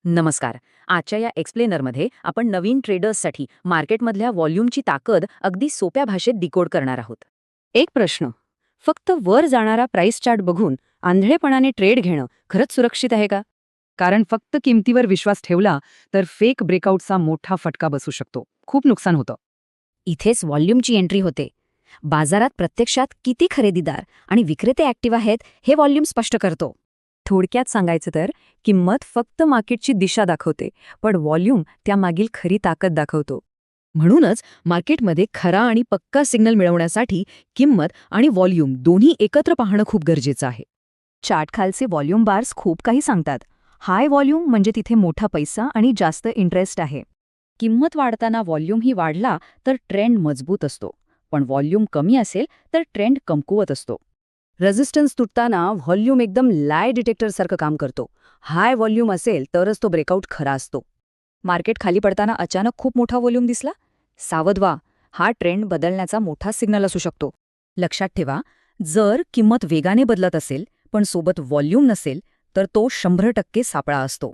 नमस्कार. आजच्या या एक्सप्लेनरमध्ये आपण नवीन ट्रेडर्ससाठी मार्केटमधल्या व्हॉल्यूमची ताकद अगदी सोप्या भाषेत डिकोड करणार आहोत. एक प्रश्न. फक्त वर जाणारा प्राइस चार्ट बघून आंधळेपणाने ट्रेड घेणं खरंच सुरक्षित आहे का? कारण फक्त किमतीवर विश्वास ठेवला तर फेक ब्रेकआउटचा मोठा फटका बसू शकतो. खूप नुकसान होतं. इथेच व्हॉल्यूमची एंट्री होते. बाजारात प्रत्यक्षात किती खरेदीदार आणि विक्रेते ॲक्टिव्ह आहेत हे व्हॉल्यूम स्पष्ट करतो. थोडक्यात सांगायचं तर किंमत फक्त मार्केटची दिशा दाखवते, पण व्हॉल्यूम त्यामागील खरी ताकद दाखवतो. म्हणूनच मार्केटमध्ये खरा आणि पक्का सिग्नल मिळवण्यासाठी किंमत आणि व्हॉल्यूम दोन्ही एकत्र पाहणं खूप गरजेचं आहे. चार्टखालचे व्हॉल्यूम बार्स खूप काही सांगतात. हाय व्हॉल्यूम म्हणजे तिथे मोठा पैसा आणि जास्त इंटरेस्ट आहे. किंमत वाढताना व्हॉल्यूमही वाढला तर ट्रेंड मजबूत असतो, पण व्हॉल्यूम कमी असेल तर ट्रेंड कमकुवत असतो. रेझिस्टन्स तुटताना व्हॉल्यूम एकदम लाय डिटेक्टरसारखं काम करतो. हाय व्हॉल्यूम असेल तरच तो ब्रेकआउट खरा असतो. मार्केट खाली पडताना अचानक खूप मोठा व्हॉल्यूम दिसला, सावध व्हा, हा ट्रेंड बदलण्याचा मोठा सिग्नल असू शकतो. लक्षात ठेवा, जर किंमत वेगाने बदलत असेल पण सोबत व्हॉल्यूम नसेल तर तो 100% सापळा असतो.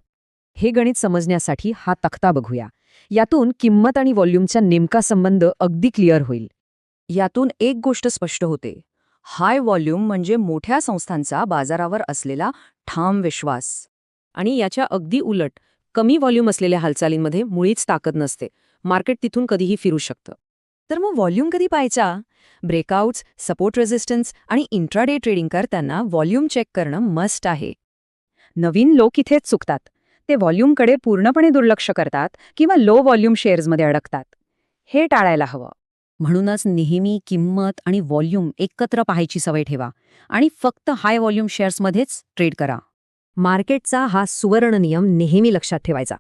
हे गणित समजण्यासाठी हा तक्ता बघूया. यातून किंमत आणि व्हॉल्यूमचा नेमका संबंध अगदी क्लिअर होईल. यातून एक गोष्ट स्पष्ट होते. हाय व्हॉल्यूम म्हणजे मोठ्या संस्थांचा बाजारावर असलेला ठाम विश्वास. आणि याच्या अगदी उलट कमी व्हॉल्यूम असलेल्या हालचालींमध्ये मुळीच ताकद नसते. मार्केट तिथून कधीही फिरू शकतं. तर मग व्हॉल्यूम कधी पाहायचा? ब्रेकआउट्स, सपोर्ट रेझिस्टन्स आणि इंट्राडे ट्रेडिंग करताना व्हॉल्यूम चेक करणं मस्ट आहे. नवीन लोक इथेच चुकतात. ते व्हॉल्यूमकडे पूर्णपणे दुर्लक्ष करतात किंवा लो व्हॉल्यूम शेअर्समध्ये अडकतात. हे टाळायला हवं. म्हणूनच नेहमी किंमत आणि व्हॉल्यूम एकत्र पाहायची सवय ठेवा आणि फक्त हाय व्हॉल्यूम शेअर्समध्येच ट्रेड करा. मार्केटचा हा सुवर्ण नियम नेहमी लक्षात ठेवायचा.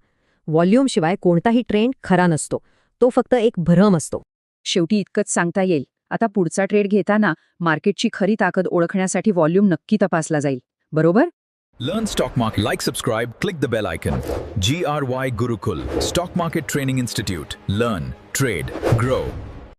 व्हॉल्यूमशिवाय कोणताही ट्रेंड खरा नसतो. तो फक्त एक भ्रम असतो. शेवटी इतकंच सांगता येईल, आता पुढचा ट्रेड घेताना मार्केटची खरी ताकद ओळखण्यासाठी व्हॉल्यूम नक्की तपासला जाईल. बरोबर? Learn Stock Market. Like, subscribe, click the bell icon. GRY Gurukul Stock Market Training Institute. Learn, trade, grow.